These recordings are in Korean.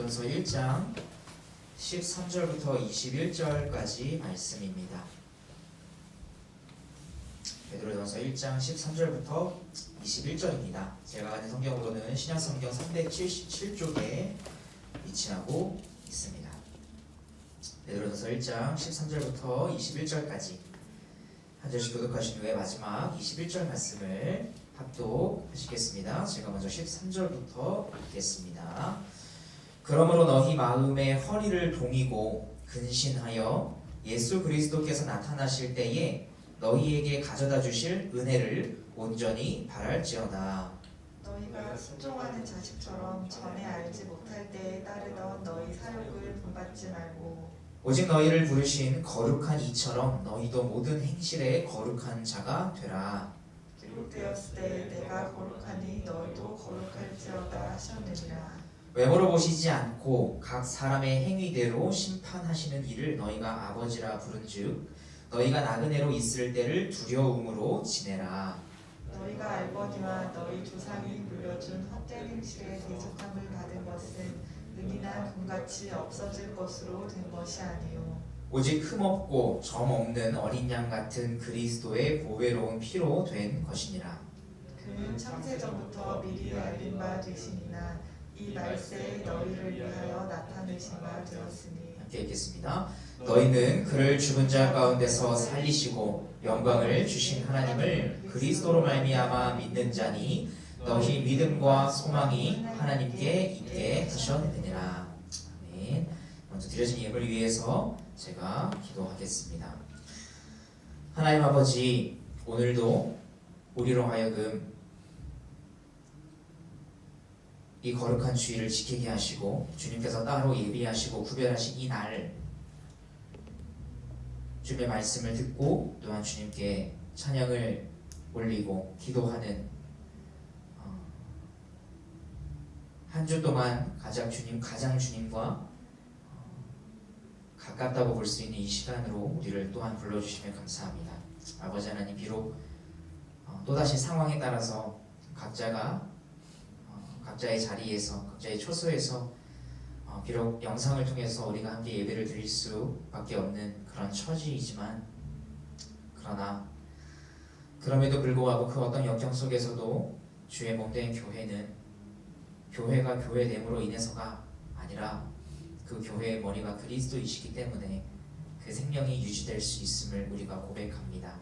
베드로전서 1장 13절부터 21절까지 말씀입니다. 베드로전서 1장 13절부터 21절입니다. 제가 가진 성경으로는 신약성경 377쪽에 위치하고 있습니다. 베드로전서 1장 13절부터 21절까지 한 절씩 교독하신 후에 마지막 21절 말씀을 합독하시겠습니다. 제가 먼저 13절부터 읽겠습니다. 그러므로 너희 마음의 허리를 동이고 근신하여 예수 그리스도께서 나타나실 때에 너희에게 가져다 주실 은혜를 온전히 바랄지어다. 너희가 순종하는 자식처럼 전에 알지 못할 때에 따르던 너희 사욕을 본받지 말고 오직 너희를 부르신 거룩한 이처럼 너희도 모든 행실에 거룩한 자가 되라. 기록되었을 때 내가 거룩하니 너희도 거룩할지어다 하셨느니라. 외모로 보시지 않고 각 사람의 행위대로 심판하시는 이를 너희가 아버지라 부른즉 너희가 나그네로 있을 때를 두려움으로 지내라. 너희가 알거니와 너희 조상이 물려준 헛된 행실에 대적함을 받은 것은 은이나 금같이 없어질 것으로 된 것이 아니요 오직 흠없고 점없는 어린 양 같은 그리스도의 보배로운 피로 된 것이니라. 그는 창세전부터 미리 알린 바 되시니나 이 말세에 너희를 위하여 나타내신 바 되었으니. 함께 읽겠습니다. 너희는 그를 죽은 자 가운데서 살리시고 영광을 주신 하나님을 그리스도로 말미암아 믿는 자니 너희 믿음과 소망이 하나님께 있게 하셨느니라. 아멘. 먼저 드려진 예물 위해서 제가 기도하겠습니다. 하나님 아버지, 오늘도 우리로 하여금 이 거룩한 주일을 지키게 하시고 주님께서 따로 예비하시고 구별하신 이 날 주님의 말씀을 듣고 또한 주님께 찬양을 올리고 기도하는 한 주 동안 가장 주님과 가깝다고 볼 수 있는 이 시간으로 우리를 또한 불러주시며 감사합니다. 아버지 하나님, 비록 또다시 상황에 따라서 각자의 자리에서 각자의 처소에서 비록 영상을 통해서 우리가 함께 예배를 드릴 수밖에 없는 그런 처지이지만 그러나 그럼에도 불구하고 그 어떤 역경 속에서도 주의 몸된 교회는 교회가 교회됨으로 인해서가 아니라 그 교회의 머리가 그리스도이시기 때문에 그 생명이 유지될 수 있음을 우리가 고백합니다.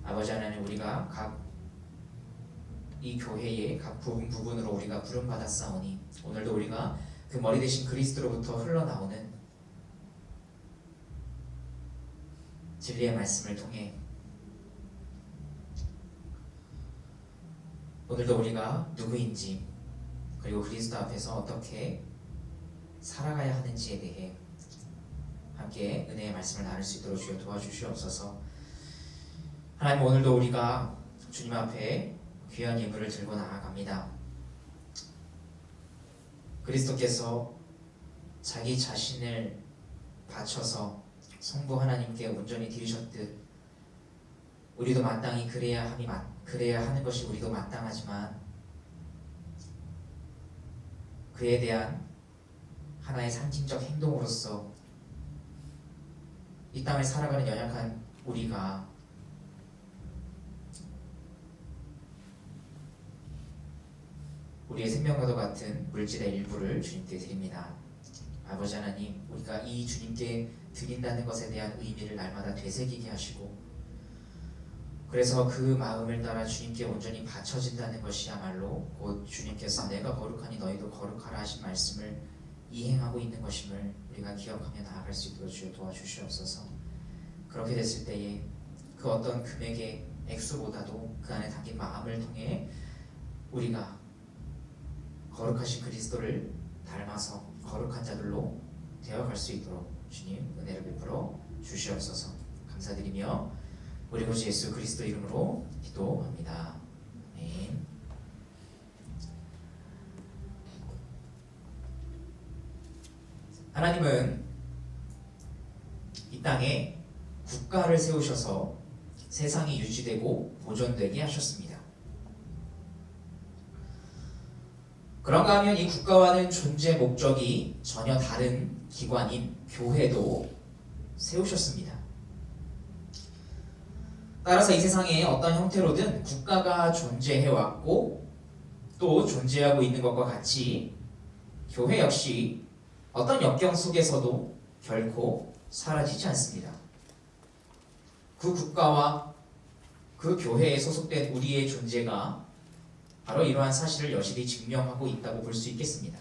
아버지 하나님, 우리가 이 교회의 각 부분으로 우리가 부름받았사오니 오늘도 우리가 그 머리 대신 그리스도로부터 흘러나오는 진리의 말씀을 통해 오늘도 우리가 누구인지 그리고 그리스도 앞에서 어떻게 살아가야 하는지에 대해 함께 은혜의 말씀을 나눌 수 있도록 주여 도와주시옵소서. 하나님, 오늘도 우리가 주님 앞에 귀한 예물을 들고 나아갑니다. 그리스도께서 자기 자신을 바쳐서 성부 하나님께 온전히 드리셨듯 우리도 마땅히 그래야 하는 것이 우리도 마땅하지만 그에 대한 하나의 상징적 행동으로서 이 땅을 살아가는 연약한 우리가 우리의 생명과도 같은 물질의 일부를 주님께 드립니다. 아버지 하나님, 우리가 이 주님께 드린다는 것에 대한 의미를 날마다 되새기게 하시고 그래서 그 마음을 따라 주님께 온전히 바쳐진다는 것이야말로 곧 주님께서 내가 거룩하니 너희도 거룩하라 하신 말씀을 이행하고 있는 것임을 우리가 기억하며 나아갈 수 있도록 주여 도와주시옵소서. 그렇게 됐을 때에 그 어떤 금액의 액수보다도 그 안에 담긴 마음을 통해 우리가 거룩하신 그리스도를 닮아서 거룩한 자들로 되어갈 수 있도록 주님 은혜를 베풀어 주시옵소서. 감사드리며 우리 구주 예수 그리스도 이름으로 기도합니다. 아멘. 하나님은 이 땅에 국가를 세우셔서 세상이 유지되고 보존되게 하셨습니다. 그런가 하면 이 국가와는 존재 목적이 전혀 다른 기관인 교회도 세우셨습니다. 따라서 이 세상에 어떤 형태로든 국가가 존재해왔고 또 존재하고 있는 것과 같이 교회 역시 어떤 역경 속에서도 결코 사라지지 않습니다. 그 국가와 그 교회에 소속된 우리의 존재가 바로 이러한 사실을 여실히 증명하고 있다고 볼 수 있겠습니다.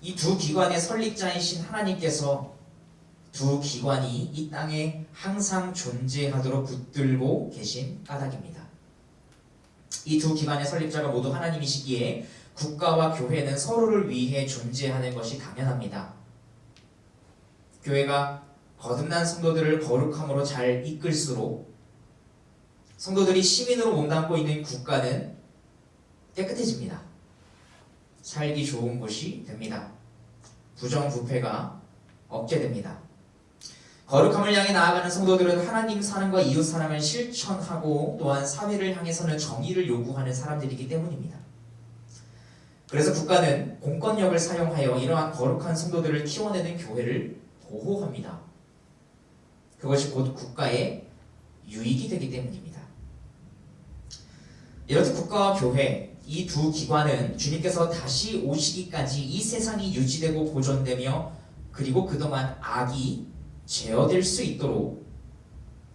이 두 기관의 설립자이신 하나님께서 두 기관이 이 땅에 항상 존재하도록 붙들고 계신 까닭입니다. 이 두 기관의 설립자가 모두 하나님이시기에 국가와 교회는 서로를 위해 존재하는 것이 당연합니다. 교회가 거듭난 성도들을 거룩함으로 잘 이끌수록 성도들이 시민으로 몸담고 있는 국가는 깨끗해집니다. 살기 좋은 곳이 됩니다. 부정부패가 억제됩니다. 거룩함을 향해 나아가는 성도들은 하나님 사랑과 이웃 사랑을 실천하고 또한 사회를 향해서는 정의를 요구하는 사람들이기 때문입니다. 그래서 국가는 공권력을 사용하여 이러한 거룩한 성도들을 키워내는 교회를 보호합니다. 그것이 곧 국가의 유익이 되기 때문입니다. 이렇듯 국가와 교회 이 두 기관은 주님께서 다시 오시기까지 이 세상이 유지되고 보존되며 그리고 그동안 악이 제어될 수 있도록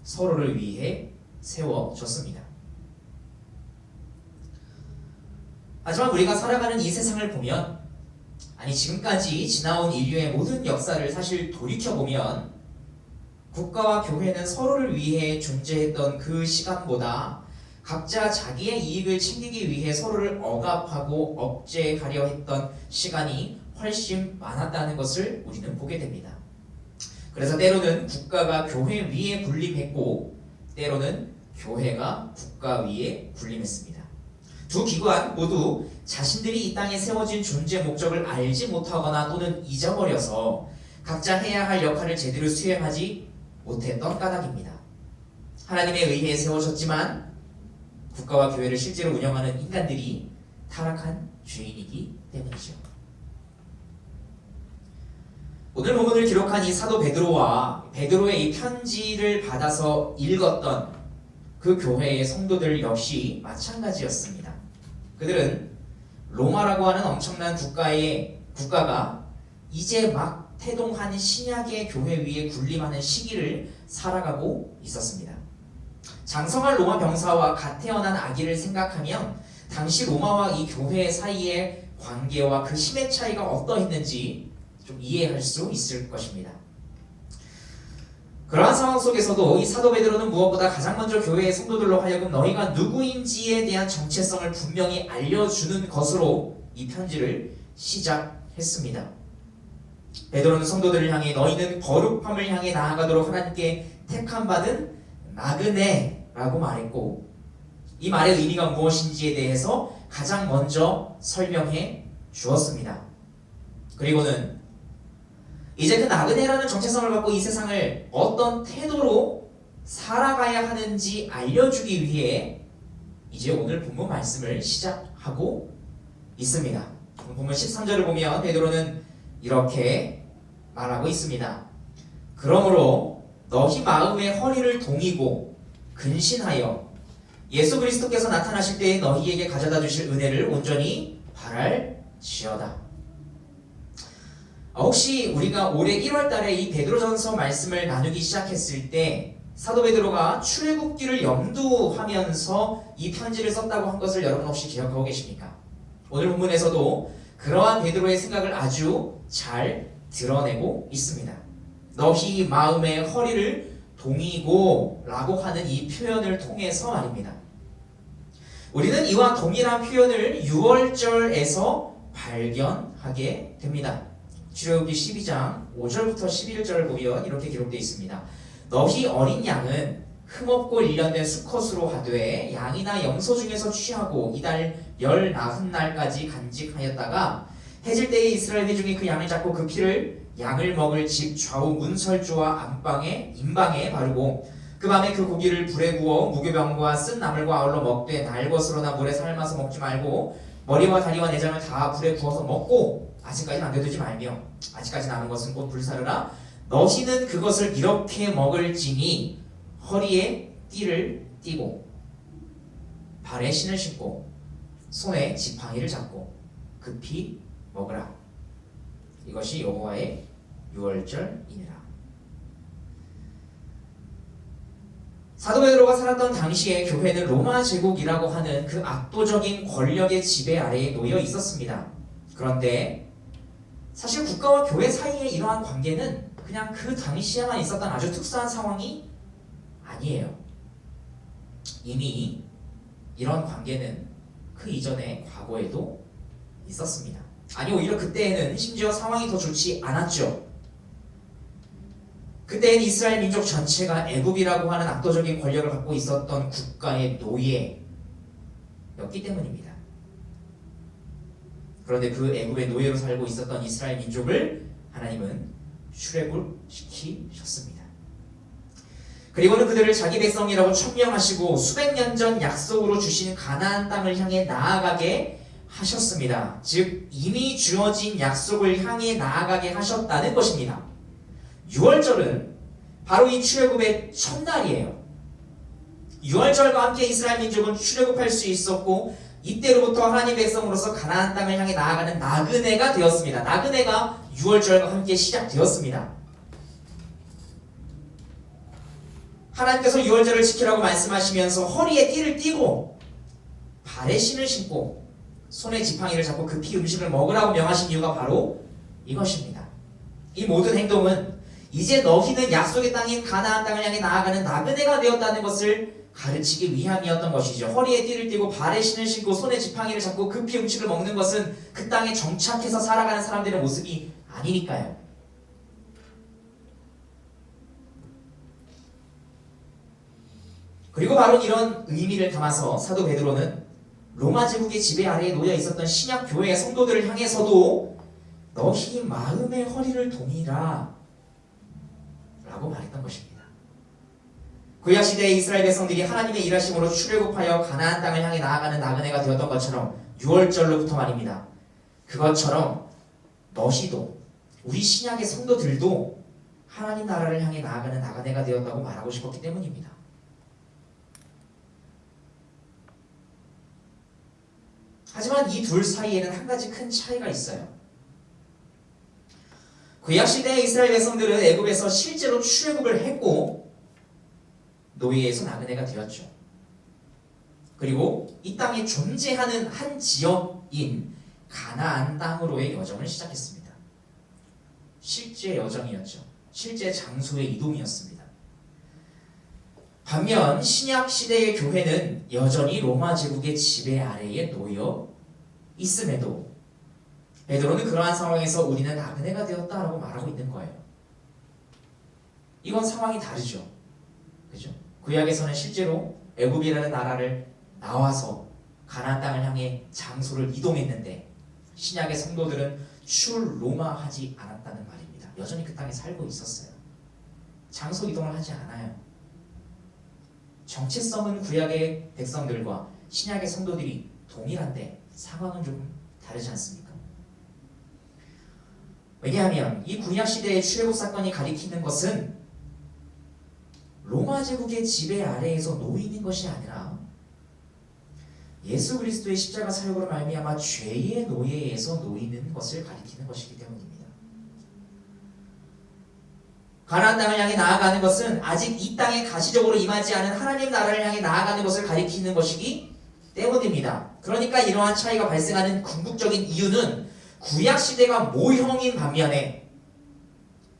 서로를 위해 세워졌습니다. 하지만 우리가 살아가는 이 세상을 보면 지금까지 지나온 인류의 모든 역사를 사실 돌이켜보면 국가와 교회는 서로를 위해 존재했던 그 시간보다 각자 자기의 이익을 챙기기 위해 서로를 억압하고 억제하려 했던 시간이 훨씬 많았다는 것을 우리는 보게 됩니다. 그래서 때로는 국가가 교회 위에 군림했고 때로는 교회가 국가 위에 군림했습니다. 두 기관 모두 자신들이 이 땅에 세워진 존재 목적을 알지 못하거나 또는 잊어버려서 각자 해야 할 역할을 제대로 수행하지 못했던 까닭입니다. 하나님에 의해 세워졌지만 국가와 교회를 실제로 운영하는 인간들이 타락한 죄인이기 때문이죠. 오늘 본문을 기록한 이 사도 베드로와 베드로의 이 편지를 받아서 읽었던 그 교회의 성도들 역시 마찬가지였습니다. 그들은 로마라고 하는 엄청난 국가가 이제 막 태동한 신약의 교회 위에 군림하는 시기를 살아가고 있었습니다. 장성한 로마 병사와 갓 태어난 아기를 생각하면 당시 로마와 이 교회 사이의 관계와 그 힘의 차이가 어떠했는지 좀 이해할 수 있을 것입니다. 그러한 상황 속에서도 이 사도 베드로는 무엇보다 가장 먼저 교회의 성도들로 하여금 너희가 누구인지에 대한 정체성을 분명히 알려주는 것으로 이 편지를 시작했습니다. 베드로는 성도들을 향해 너희는 거룩함을 향해 나아가도록 하나님께 택함받은 나그네라고 말했고 이 말의 의미가 무엇인지에 대해서 가장 먼저 설명해 주었습니다. 그리고는 이제 그 나그네라는 정체성을 갖고 이 세상을 어떤 태도로 살아가야 하는지 알려주기 위해 이제 오늘 본문 말씀을 시작하고 있습니다. 본문 13절을 보면 베드로는 이렇게 말하고 있습니다. 그러므로 너희 마음의 허리를 동이고 근신하여 예수 그리스도께서 나타나실 때에 너희에게 가져다 주실 은혜를 온전히 바랄지어다. 혹시 우리가 올해 1월달에 이 베드로전서 말씀을 나누기 시작했을 때 사도 베드로가 출애굽기를 염두하면서 이 편지를 썼다고 한 것을 여러분 혹시 기억하고 계십니까? 오늘 본문에서도 그러한 베드로의 생각을 아주 잘 드러내고 있습니다. 너희 마음의 허리를 동이고 라고 하는 이 표현을 통해서 말입니다. 우리는 이와 동일한 표현을 6월절에서 발견하게 됩니다. 출애굽기 12장 5절부터 11절을 보면 이렇게 기록되어 있습니다. 너희 어린 양은 흠없고 일련된 수컷으로 하되 양이나 염소 중에서 취하고 이달 열 나흔 날까지 간직하였다가 해질 때에 이스라엘 회중이 그 양을 잡고 그 피를 양을 먹을 집 좌우 문설주와 안방에 임방에 바르고 그 밤에 그 고기를 불에 구워 무교병과 쓴 나물과 아울러 먹되 날 것으로나 물에 삶아서 먹지 말고 머리와 다리와 내장을 다 불에 구워서 먹고 아직까지 남겨두지 말며 아직까지 남은 것은 곧 불사르라. 너희는 그것을 이렇게 먹을지니 허리에 띠를 띠고 발에 신을 신고 손에 지팡이를 잡고 급히 먹으라. 이것이 여호와의 유월절이니라. 사도 베드로가 살았던 당시에 교회는 로마 제국이라고 하는 그 압도적인 권력의 지배 아래에 놓여 있었습니다. 그런데 사실 국가와 교회 사이의 이러한 관계는 그냥 그 당시에만 있었던 아주 특수한 상황이 아니에요. 이미 이런 관계는 그 이전의 과거에도 있었습니다. 아니 오히려 그때에는 심지어 상황이 더 좋지 않았죠. 그때는 이스라엘 민족 전체가 애굽이라고 하는 압도적인 권력을 갖고 있었던 국가의 노예였기 때문입니다. 그런데 그 애굽의 노예로 살고 있었던 이스라엘 민족을 하나님은 출애굽시키셨습니다. 그리고는 그들을 자기 백성이라고 천명하시고 수백 년 전 약속으로 주신 가나안 땅을 향해 나아가게 하셨습니다. 즉 이미 주어진 약속을 향해 나아가게 하셨다는 것입니다. 6월절은 바로 이 출애굽의 첫날이에요. 6월절과 함께 이스라엘 민족은 출애굽할 수 있었고 이때로부터 하나님 백성으로서 가나안 땅을 향해 나아가는 나그네가 되었습니다. 나그네가 6월절과 함께 시작되었습니다. 하나님께서 6월절을 지키라고 말씀하시면서 허리에 띠를 띠고 발에 신을 신고 손에 지팡이를 잡고 급히 음식을 먹으라고 명하신 이유가 바로 이것입니다. 이 모든 행동은 이제 너희는 약속의 땅인 가나안 땅을 향해 나아가는 나그네가 되었다는 것을 가르치기 위함이었던 것이죠. 허리에 띠를 띠고 발에 신을 신고 손에 지팡이를 잡고 급히 음식을 먹는 것은 그 땅에 정착해서 살아가는 사람들의 모습이 아니니까요. 그리고 바로 이런 의미를 담아서 사도 베드로는 로마 제국의 지배 아래에 놓여 있었던 신약 교회의 성도들을 향해서도 너희 마음의 허리를 동이라 라고 말했던 것입니다. 구약 시대의 이스라엘 백성들이 하나님의 일하심으로 출애굽하여 가나안 땅을 향해 나아가는 나그네가 되었던 것처럼 6월절로부터 말입니다. 그것처럼 너희도 우리 신약의 성도들도 하나님 나라를 향해 나아가는 나그네가 되었다고 말하고 싶었기 때문입니다. 하지만 이 둘 사이에는 한 가지 큰 차이가 있어요. 구약 시대의 이스라엘 백성들은 애굽에서 실제로 출애굽을 했고 노예에서 나그네가 되었죠. 그리고 이 땅에 존재하는 한 지역인 가나안 땅으로의 여정을 시작했습니다. 실제 여정이었죠. 실제 장소의 이동이었습니다. 반면 신약 시대의 교회는 여전히 로마 제국의 지배 아래에 놓여 있음에도 베드로는 그러한 상황에서 우리는 나그네가 되었다라고 말하고 있는 거예요. 이건 상황이 다르죠. 그죠? 구약에서는 실제로 애굽이라는 나라를 나와서 가나안 땅을 향해 장소를 이동했는데 신약의 성도들은 출로마하지 않았다는 말입니다. 여전히 그 땅에 살고 있었어요. 장소 이동을 하지 않아요. 정체성은 구약의 백성들과 신약의 성도들이 동일한데 상황은 조금 다르지 않습니까? 왜냐하면 이 구약 시대의 출애굽 사건이 가리키는 것은 로마 제국의 지배 아래에서 놓이는 것이 아니라 예수 그리스도의 십자가 사역으로 말미암아 죄의 노예에서 놓이는 것을 가리키는 것이기 때문입니다. 가나안 땅을 향해 나아가는 것은 아직 이 땅에 가시적으로 임하지 않은 하나님 나라를 향해 나아가는 것을 가리키는 것이기 때문입니다. 그러니까 이러한 차이가 발생하는 궁극적인 이유는 구약 시대가 모형인 반면에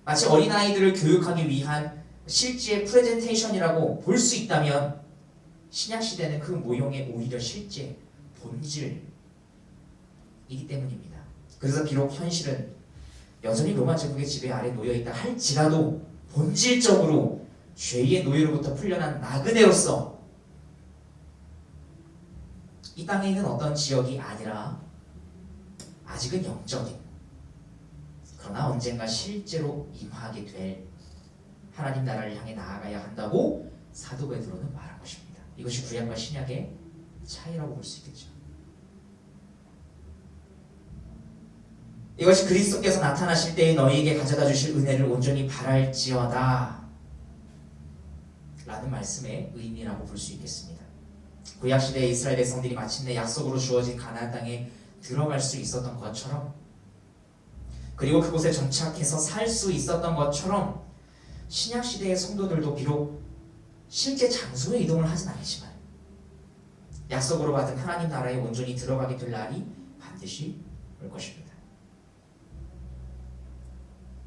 마치 어린아이들을 교육하기 위한 실제 프레젠테이션이라고 볼 수 있다면 신약 시대는 그 모형의 오히려 실제 본질이기 때문입니다. 그래서 비록 현실은 여전히 로마 제국의 지배 아래 놓여있다 할지라도 본질적으로 죄의 노예로부터 풀려난 나그네로서 이 땅에 있는 어떤 지역이 아니라 아직은 영적인, 그러나 언젠가 실제로 임하게 될 하나님 나라를 향해 나아가야 한다고 사도 베드로는 말한 것입니다. 이것이 구약과 신약의 차이라고 볼 수 있겠죠. 이것이 그리스도께서 나타나실 때에 너희에게 가져다 주실 은혜를 온전히 바랄지어다 라는 말씀의 의미라고 볼 수 있겠습니다. 구약시대의 이스라엘 백성들이 마침내 약속으로 주어진 가나안 땅에 들어갈 수 있었던 것처럼, 그리고 그곳에 정착해서 살 수 있었던 것처럼, 신약시대의 성도들도 비록 실제 장소에 이동을 하진 않지만 약속으로 받은 하나님 나라에 온전히 들어가게 될 날이 반드시 올 것입니다.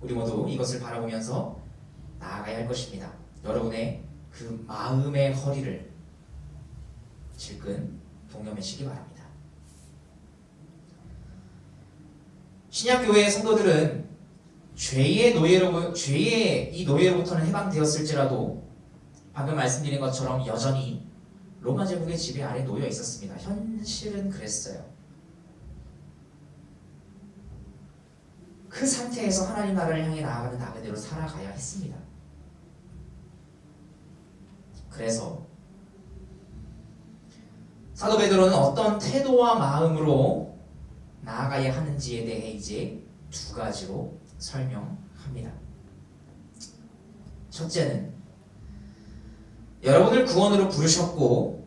우리 모두 이것을 바라보면서 나아가야 할 것입니다. 여러분의 그 마음의 허리를 질끈 동여매시기 바랍니다. 신약교회의 성도들은 죄의 이 노예로부터는 해방되었을지라도 방금 말씀드린 것처럼 여전히 로마 제국의 지배 아래 놓여 있었습니다. 현실은 그랬어요. 그 상태에서 하나님 나라를 향해 나아가는 나그네로 살아가야 했습니다. 그래서 사도 베드로는 어떤 태도와 마음으로 나아가야 하는지에 대해 이제 두 가지로 설명합니다. 첫째는 여러분을 구원으로 부르셨고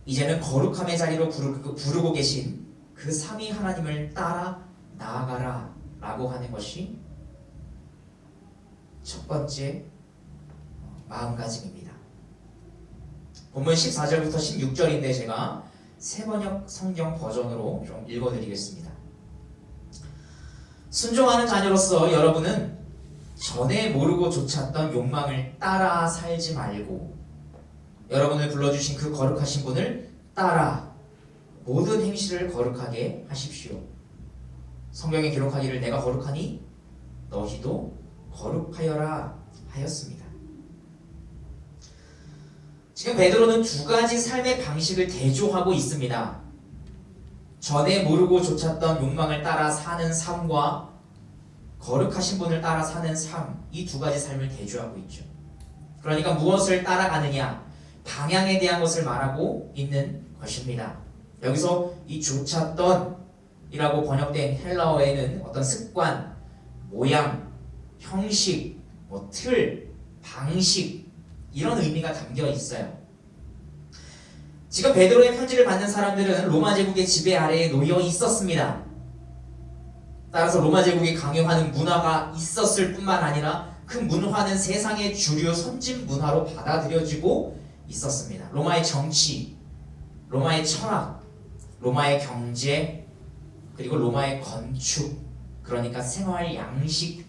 이제는 거룩함의 자리로 부르고 계신 그 삼위 하나님을 따라 나아가라 라고 하는 것이 첫 번째 마음가짐입니다. 본문 14절부터 16절인데 제가 새번역 성경 버전으로 좀 읽어드리겠습니다. 순종하는 자녀로서 여러분은 전에 모르고 좇았던 욕망을 따라 살지 말고 여러분을 불러주신 그 거룩하신 분을 따라 모든 행실을 거룩하게 하십시오. 성경에 기록하기를 내가 거룩하니 너희도 거룩하여라 하였습니다. 지금 베드로는 두 가지 삶의 방식을 대조하고 있습니다. 전에 모르고 좇았던 욕망을 따라 사는 삶과 거룩하신 분을 따라 사는 삶, 이 두 가지 삶을 대조하고 있죠. 그러니까 무엇을 따라가느냐, 방향에 대한 것을 말하고 있는 것입니다. 여기서 이 좇았던 이라고 번역된 헬라어에는 어떤 습관, 모양, 형식, 틀, 방식 이런 의미가 담겨 있어요. 지금 베드로의 편지를 받는 사람들은 로마 제국의 지배 아래에 놓여 있었습니다. 따라서 로마 제국이 강요하는 문화가 있었을 뿐만 아니라 그 문화는 세상의 주류 선진 문화로 받아들여지고 있었습니다. 로마의 정치, 로마의 철학, 로마의 경제, 그리고 로마의 건축, 그러니까 생활 양식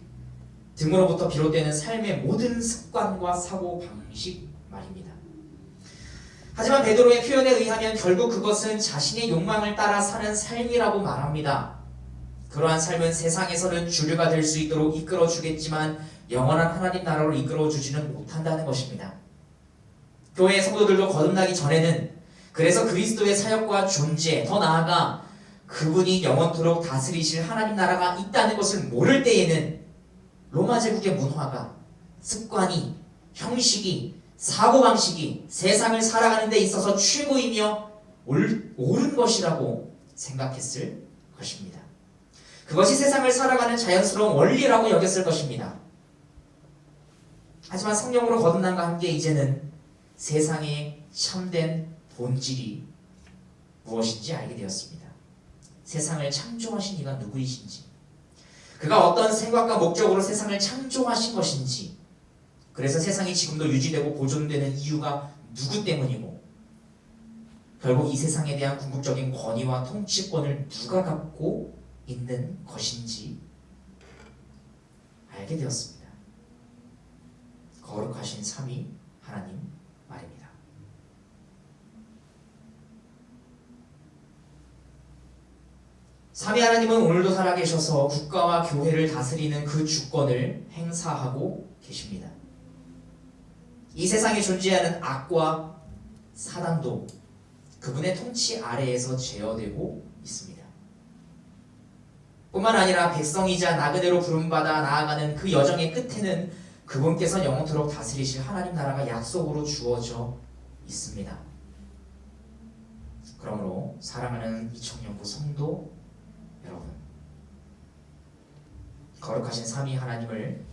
등으로부터 비롯되는 삶의 모든 습관과 사고 방식 말입니다. 하지만 베드로의 표현에 의하면 결국 그것은 자신의 욕망을 따라 사는 삶이라고 말합니다. 그러한 삶은 세상에서는 주류가 될 수 있도록 이끌어 주겠지만 영원한 하나님 나라로 이끌어 주지는 못한다는 것입니다. 교회의 성도들도 거듭나기 전에는 그래서 그리스도의 사역과 존재, 더 나아가 그분이 영원토록 다스리실 하나님 나라가 있다는 것을 모를 때에는 로마 제국의 문화가, 습관이, 형식이, 사고방식이 세상을 살아가는 데 있어서 최고이며 옳은 것이라고 생각했을 것입니다. 그것이 세상을 살아가는 자연스러운 원리라고 여겼을 것입니다. 하지만 성령으로 거듭남과 함께 이제는 세상의 참된 본질이 무엇인지 알게 되었습니다. 세상을 창조하신 이가 누구이신지, 그가 어떤 생각과 목적으로 세상을 창조하신 것인지, 그래서 세상이 지금도 유지되고 보존되는 이유가 누구 때문이고, 결국 이 세상에 대한 궁극적인 권위와 통치권을 누가 갖고 있는 것인지 알게 되었습니다. 거룩하신 삼위 하나님 말입니다. 삼위 하나님은 오늘도 살아계셔서 국가와 교회를 다스리는 그 주권을 행사하고 계십니다. 이 세상에 존재하는 악과 사단도 그분의 통치 아래에서 제어되고 있습니다. 뿐만 아니라 백성이자 나그네로 부름받아 나아가는 그 여정의 끝에는 그분께서 영원토록 다스리실 하나님 나라가 약속으로 주어져 있습니다. 그러므로 사랑하는 이청년부 성도 여러분, 거룩하신 삼위 하나님을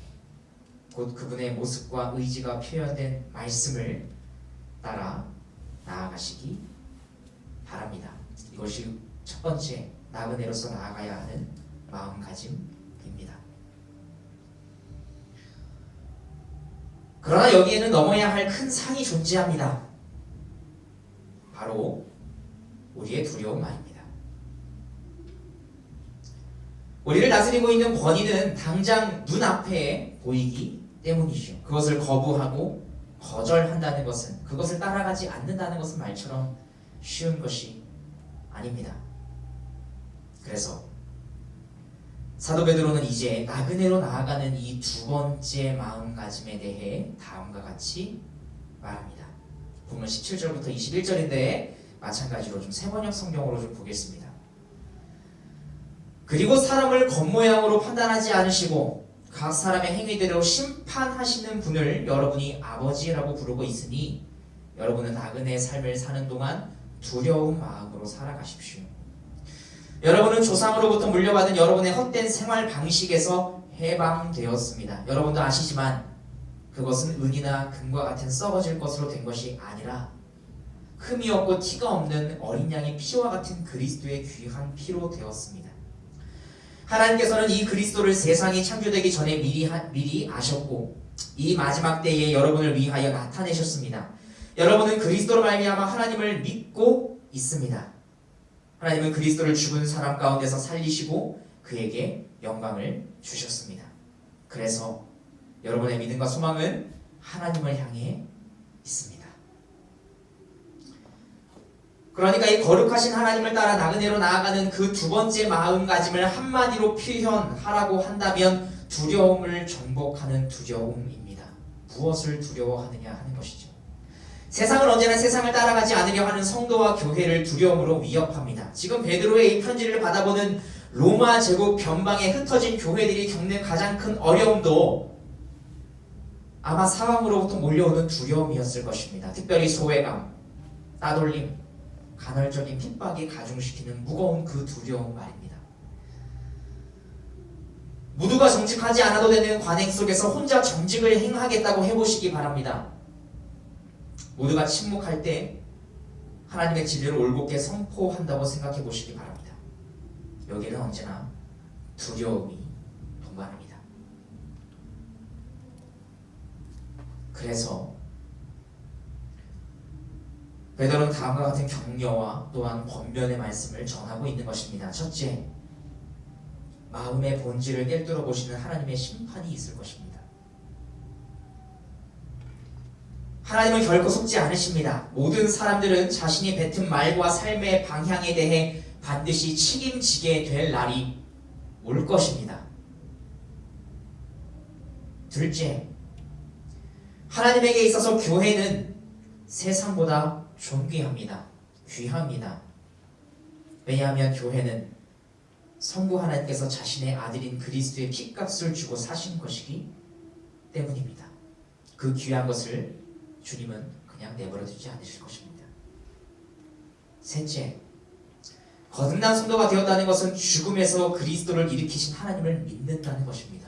곧 그분의 모습과 의지가 표현된 말씀을 따라 나아가시기 바랍니다. 이것이 첫 번째 나그네로서 나아가야 하는 마음가짐입니다. 그러나 여기에는 넘어야 할 큰 산이 존재합니다. 바로 우리의 두려움 말입니다. 우리를 다스리고 있는 권위는 당장 눈앞에 보이기 때문이죠. 그것을 거부하고 거절한다는 것은, 그것을 따라가지 않는다는 것은 말처럼 쉬운 것이 아닙니다. 그래서 사도 베드로는 이제 나그네로 나아가는 이 두 번째 마음가짐에 대해 다음과 같이 말합니다. 본문 17절부터 21절인데 마찬가지로 좀 세번역 성경으로 좀 보겠습니다. 그리고 사람을 겉모양으로 판단하지 않으시고 각 사람의 행위대로 심판하시는 분을 여러분이 아버지라고 부르고 있으니 여러분은 나그네의 삶을 사는 동안 두려운 마음으로 살아가십시오. 여러분은 조상으로부터 물려받은 여러분의 헛된 생활 방식에서 해방되었습니다. 여러분도 아시지만 그것은 은이나 금과 같은 썩어질 것으로 된 것이 아니라 흠이 없고 티가 없는 어린 양의 피와 같은 그리스도의 귀한 피로 되었습니다. 하나님께서는 이 그리스도를 세상이 창조되기 전에 미리 아셨고 이 마지막 때에 여러분을 위하여 나타내셨습니다. 여러분은 그리스도로 말미암아 하나님을 믿고 있습니다. 하나님은 그리스도를 죽은 사람 가운데서 살리시고 그에게 영광을 주셨습니다. 그래서 여러분의 믿음과 소망은 하나님을 향해 있습니다. 그러니까 이 거룩하신 하나님을 따라 나그네로 나아가는 그 두 번째 마음가짐을 한마디로 표현하라고 한다면 두려움을 정복하는 두려움입니다. 무엇을 두려워하느냐 하는 것이죠. 세상은 언제나 세상을 따라가지 않으려 하는 성도와 교회를 두려움으로 위협합니다. 지금 베드로의 이 편지를 받아보는 로마 제국 변방에 흩어진 교회들이 겪는 가장 큰 어려움도 아마 사방으로부터 몰려오는 두려움이었을 것입니다. 특별히 소외감, 따돌림, 간헐적인 핍박이 가중시키는 무거운 그 두려움 말입니다. 모두가 정직하지 않아도 되는 관행 속에서 혼자 정직을 행하겠다고 해보시기 바랍니다. 모두가 침묵할 때 하나님의 진리를 올곧게 선포한다고 생각해 보시기 바랍니다. 여기는 언제나 두려움이 동반합니다. 그래서 베드로는 다음과 같은 격려와 또한 권면의 말씀을 전하고 있는 것입니다. 첫째, 마음의 본질을 꿰뚫어 보시는 하나님의 심판이 있을 것입니다. 하나님은 결코 속지 않으십니다. 모든 사람들은 자신이 뱉은 말과 삶의 방향에 대해 반드시 책임지게 될 날이 올 것입니다. 둘째, 하나님에게 있어서 교회는 세상보다 존귀합니다. 귀합니다. 왜냐하면 교회는 성부 하나님께서 자신의 아들인 그리스도의 피값을 주고 사신 것이기 때문입니다. 그 귀한 것을 주님은 그냥 내버려 두지 않으실 것입니다. 셋째, 거듭난 성도가 되었다는 것은 죽음에서 그리스도를 일으키신 하나님을 믿는다는 것입니다.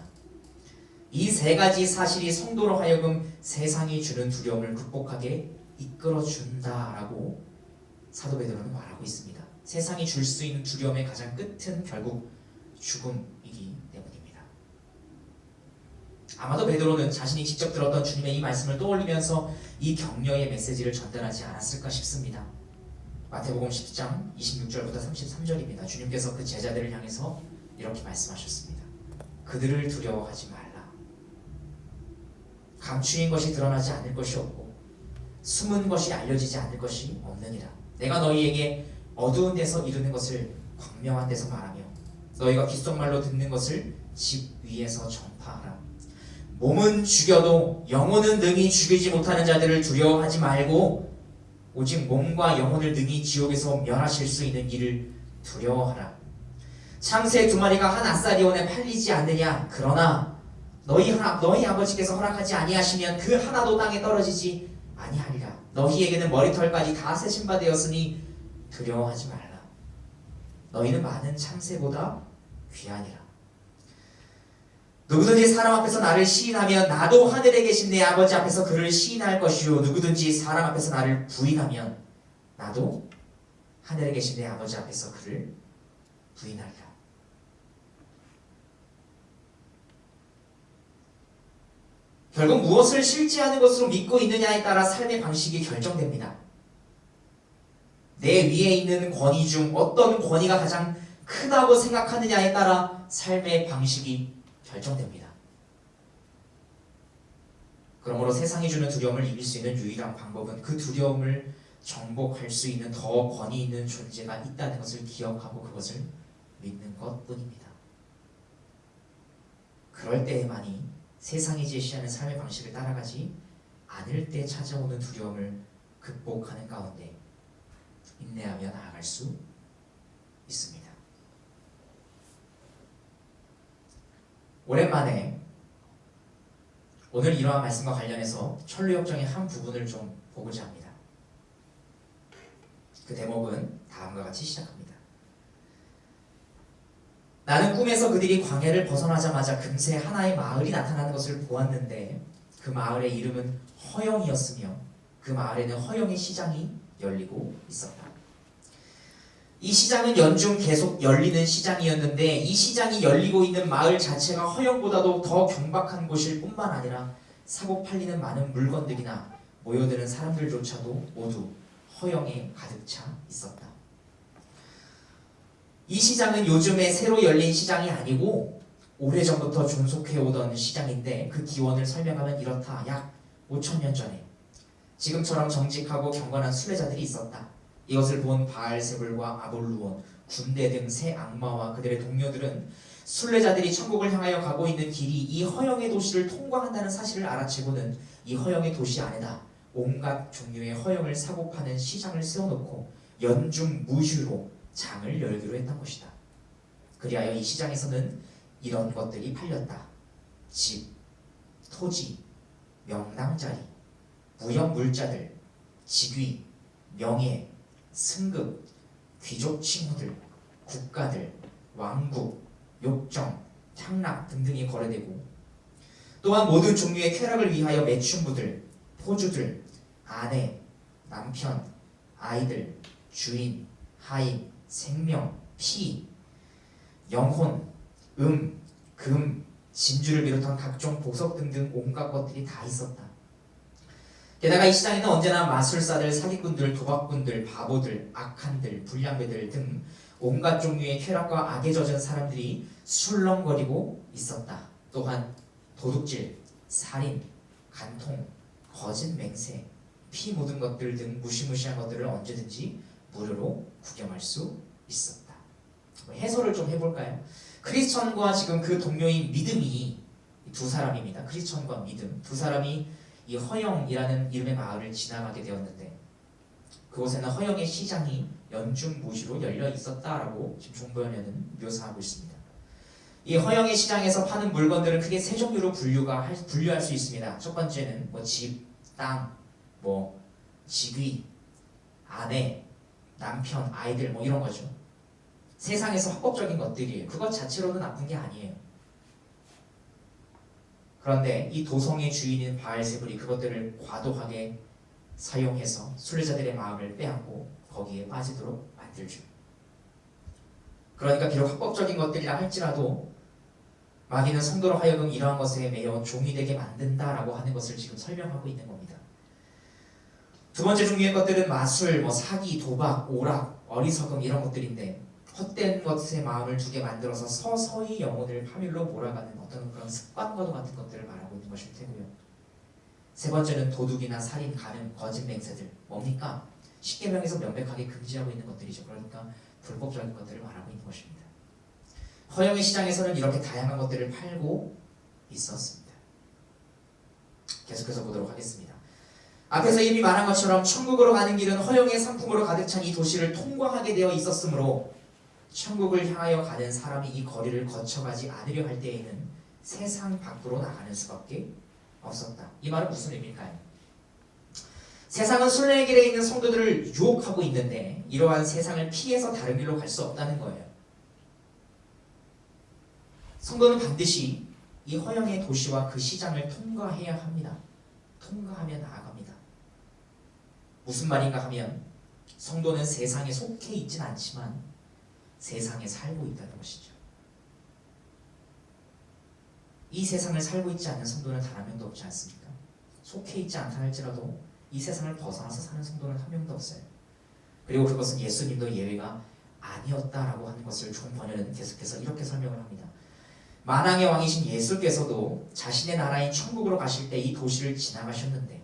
이 세 가지 사실이 성도로 하여금 세상이 주는 두려움을 극복하게 이끌어준다라고 사도 베드로는 말하고 있습니다. 세상이 줄 수 있는 두려움의 가장 끝은 결국 죽음이기 때문입니다. 아마도 베드로는 자신이 직접 들었던 주님의 이 말씀을 떠올리면서 이 격려의 메시지를 전달하지 않았을까 싶습니다. 마태복음 10장 26절부터 33절입니다. 주님께서 그 제자들을 향해서 이렇게 말씀하셨습니다. 그들을 두려워하지 말라. 감추인 것이 드러나지 않을 것이 없고 숨은 것이 알려지지 않을 것이 없느니라. 내가 너희에게 어두운 데서 이루는 것을 광명한 데서 말하며 너희가 귓속말로 듣는 것을 집 위에서 전파하라. 몸은 죽여도 영혼은 능히 죽이지 못하는 자들을 두려워하지 말고 오직 몸과 영혼을 능히 지옥에서 멸하실 수 있는 이를 두려워하라. 창새 두 마리가 한 아사리온에 팔리지 않느냐. 그러나 너희 아버지께서 허락하지 아니하시면 그 하나도 땅에 떨어지지 아니하리라. 너희에게는 머리털까지 다 세신 바 되었으니 두려워하지 말라. 너희는 많은 창새보다 귀하니라. 누구든지 사람 앞에서 나를 시인하면 나도 하늘에 계신 내 아버지 앞에서 그를 시인할 것이요 누구든지 사람 앞에서 나를 부인하면 나도 하늘에 계신 내 아버지 앞에서 그를 부인하리라. 결국 무엇을 실제하는 것으로 믿고 있느냐에 따라 삶의 방식이 결정됩니다. 내 위에 있는 권위 중 어떤 권위가 가장 크다고 생각하느냐에 따라 삶의 방식이 결정됩니다. 그러므로 세상이 주는 두려움을 이길 수 있는 유일한 방법은 그 두려움을 정복할 수 있는 더 권위 있는 존재가 있다는 것을 기억하고 그것을 믿는 것뿐입니다. 그럴 때에만이 세상이 제시하는 삶의 방식을 따라가지 않을 때 찾아오는 두려움을 극복하는 가운데 인내하며 나아갈 수 있습니다. 오랜만에 오늘 이러한 말씀과 관련해서 천루역정의 한 부분을 좀 보고자 합니다. 그 대목은 다음과 같이 시작합니다. 나는 꿈에서 그들이 광야를 벗어나자마자 금세 하나의 마을이 나타나는 것을 보았는데 그 마을의 이름은 허영이었으며 그 마을에는 허영의 시장이 열리고 있었다. 이 시장은 연중 계속 열리는 시장이었는데 이 시장이 열리고 있는 마을 자체가 허영보다도 더 경박한 곳일 뿐만 아니라 사고 팔리는 많은 물건들이나 모여드는 사람들조차도 모두 허영에 가득 차 있었다. 이 시장은 요즘에 새로 열린 시장이 아니고 오래전부터 존속해오던 시장인데 그 기원을 설명하면 이렇다. 약 5,000년 전에 지금처럼 정직하고 경건한 순례자들이 있었다. 이것을 본 바알세불과 아볼루온, 군대 등 새 악마와 그들의 동료들은 순례자들이 천국을 향하여 가고 있는 길이 이 허영의 도시를 통과한다는 사실을 알아채고는 이 허영의 도시 안에다 온갖 종류의 허영을 사고 파는 시장을 세워놓고 연중 무휴로 장을 열기로 했던 것이다. 그리하여 이 시장에서는 이런 것들이 팔렸다. 집, 토지, 명랑자리, 무형물자들, 직위, 명예, 승급, 귀족 칭호들, 국가들, 왕국, 욕정, 향락 등등이 거래되고 또한 모든 종류의 쾌락을 위하여 매춘부들, 포주들, 아내, 남편, 아이들, 주인, 하인, 생명, 피, 영혼, 금, 진주를 비롯한 각종 보석 등등 온갖 것들이 다 있었다. 게다가 이 시장에는 언제나 마술사들, 사기꾼들, 도박꾼들, 바보들, 악한들, 불량배들 등 온갖 종류의 쾌락과 악에 젖은 사람들이 술렁거리고 있었다. 또한 도둑질, 살인, 간통, 거짓 맹세, 피 묻은 것들 등 무시무시한 것들을 언제든지 무료로 구경할 수 있었다. 해설을 좀 해볼까요? 크리스천과 지금 그 동료인 믿음이 두 사람입니다. 크리스천과 믿음 두 사람이 이 허영이라는 이름의 마을을 지나가게 되었는데 그곳에는 허영의 시장이 연중무휴로 열려 있었다라고 지금 종변에는 묘사하고 있습니다. 이 허영의 시장에서 파는 물건들은 크게 세 종류로 분류할 수 있습니다. 첫 번째는 집, 땅, 직위, 아내, 남편, 아이들 이런 거죠. 세상에서 합법적인 것들이에요. 그것 자체로는 나쁜 게 아니에요. 그런데 이 도성의 주인인 바알세불이 그것들을 과도하게 사용해서 순례자들의 마음을 빼앗고 거기에 빠지도록 만들죠. 그러니까 비록 합법적인 것들이라 할지라도 마귀는 성도로 하여금 이러한 것에 매여 종이 되게 만든다라고 하는 것을 지금 설명하고 있는 겁니다. 두 번째 종류의 것들은 마술, 사기, 도박, 오락, 어리석음 이런 것들인데 헛된 것에 마음을 두게 만들어서 서서히 영혼을 파멸로 몰아가는 어떤 그런 습관과도 같은 것들을 말하고 있는 것일 테고요. 세 번째는 도둑이나 살인, 간음, 거짓 맹세들 뭡니까? 십계명에서 명백하게 금지하고 있는 것들이죠. 그러니까 불법적인 것들을 말하고 있는 것입니다. 허영의 시장에서는 이렇게 다양한 것들을 팔고 있었습니다. 계속해서 보도록 하겠습니다. 앞에서 이미 말한 것처럼 천국으로 가는 길은 허영의 상품으로 가득 찬 이 도시를 통과하게 되어 있었으므로 천국을 향하여 가는 사람이 이 거리를 거쳐가지 않으려 할 때에는 세상 밖으로 나가는 수밖에 없었다. 이 말은 무슨 의미일까요? 세상은 순례의 길에 있는 성도들을 유혹하고 있는데 이러한 세상을 피해서 다른 길로 갈 수 없다는 거예요. 성도는 반드시 이 허영의 도시와 그 시장을 통과해야 합니다. 통과하며 나아갑니다. 무슨 말인가 하면 성도는 세상에 속해 있진 않지만 세상에 살고 있다는 것이죠. 이 세상을 살고 있지 않는 성도는 단 한 명도 없지 않습니까? 속해 있지 않다 할지라도 이 세상을 벗어나서 사는 성도는 한 명도 없어요. 그리고 그것은 예수님도 예외가 아니었다라고 하는 것을 존 번연은 계속해서 이렇게 설명을 합니다. 만왕의 왕이신 예수께서도 자신의 나라인 천국으로 가실 때 이 도시를 지나가셨는데